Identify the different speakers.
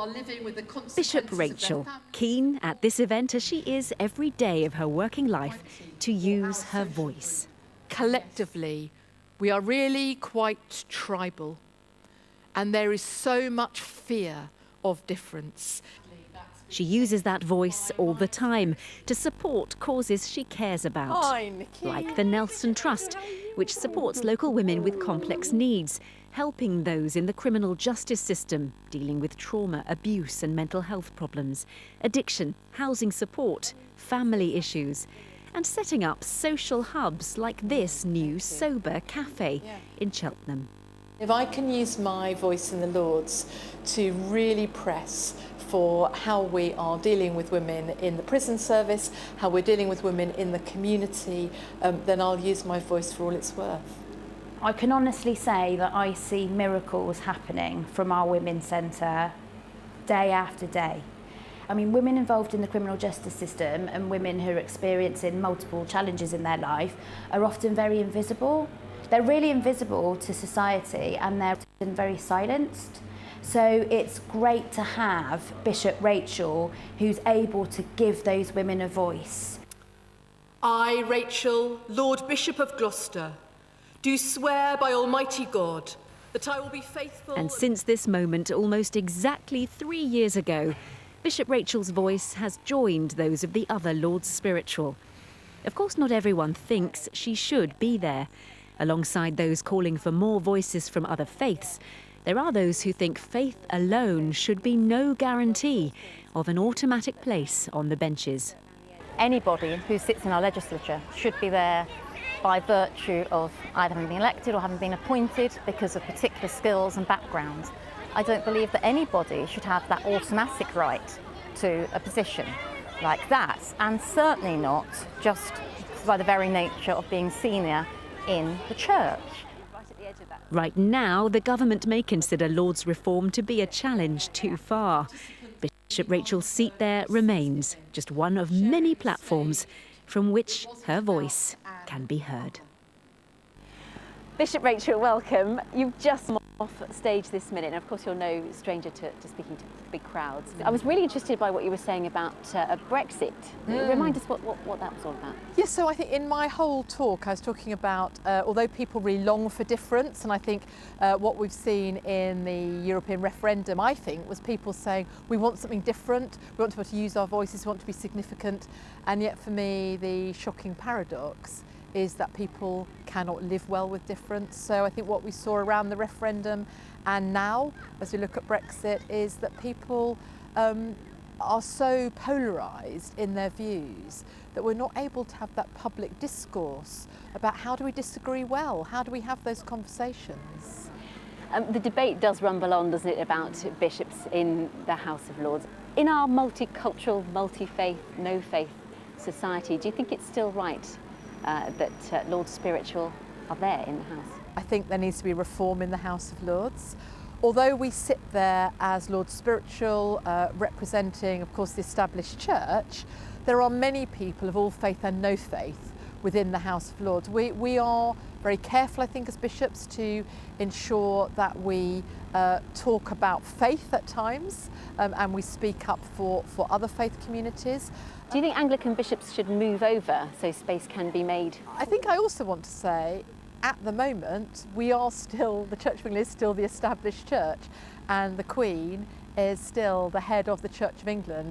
Speaker 1: BishopRachel, keen at this event as she is every day of her working life to use her voice.
Speaker 2: Collectively, we are really quite tribal, and there is so much fear of difference.
Speaker 1: She uses that voice all the time to support causes she cares about, like the Nelson Trust, which supports local women with complex needs, helping those in the criminal justice system dealing with trauma, abuse and mental health problems, addiction, housing support, family issues, and setting up social hubs like this new Sober Cafe in Cheltenham.
Speaker 3: If I can use my voice in the Lords to really press for how we are dealing with women in the prison service, how we're dealing with women in the community, then I'll use my voice for all it's worth.
Speaker 4: I can honestly say that I see miracles happening from our Women's Centre day after day. I mean, women involved in the criminal justice system and women who are experiencing multiple challenges in their life are often very invisible. They're really invisible to society and they're often very silenced. So it's great to have BishopRachel who's able to give those women a voice.
Speaker 2: I, Rachel, Lord Bishop of Gloucester, do swear by Almighty God that I will be faithful.
Speaker 1: And since this moment, almost exactly 3 years ago, BishopRachel's voice has joined those of the other Lords Spiritual. Of course, not everyone thinks she should be there. Alongside those calling for more voices from other faiths, there are those who think faith alone should be no guarantee of an automatic place on the benches.
Speaker 5: Anybody who sits in our legislature should be there by virtue of either having been elected or having been appointed because of particular skills and background. I don't believe that anybody should have that automatic right to a position like that, and certainly not just by the very nature of being senior in the church.
Speaker 1: Right now, the government may consider Lords reform to be a challenge too far. BishopRachel's seat there remains just one of many platforms from which her voice can be heard.
Speaker 6: BishopRachel, welcome. You've just come off stage this minute, and of course you're no stranger to speaking to big crowds. I was really interested by what you were saying about Brexit. Remind us what that was all about.
Speaker 3: Yes, so I think in my whole talk I was talking about, although people really long for difference, and I think what we've seen in the European referendum, I think, was people saying we want something different, we want to be able to use our voices, we want to be significant, and yet for me the shocking paradox is that people cannot live well with difference. So I think what we saw around the referendum and now, as we look at Brexit, is that people are so polarised in their views that we're not able to have that public discourse about how do we disagree well, how do we have those conversations.
Speaker 6: The debate does rumble on, doesn't it, about bishops in the House of Lords. In our multicultural, multi-faith, no-faith society, do you think it's still right that Lords Spiritual are there in the House?
Speaker 3: I think there needs to be reform in the House of Lords. Although we sit there as Lords Spiritual, representing, of course, the established church, there are many people of all faith and no faith within the House of Lords. We are very careful, I think, as bishops to ensure that we talk about faith at times and we speak up for other faith communities.
Speaker 6: Do you think Anglican bishops should move over so space can be made?
Speaker 3: I think I also want to say, at the moment, we are still, the Church of England is still the established church, and the Queen is still the head of the Church of England.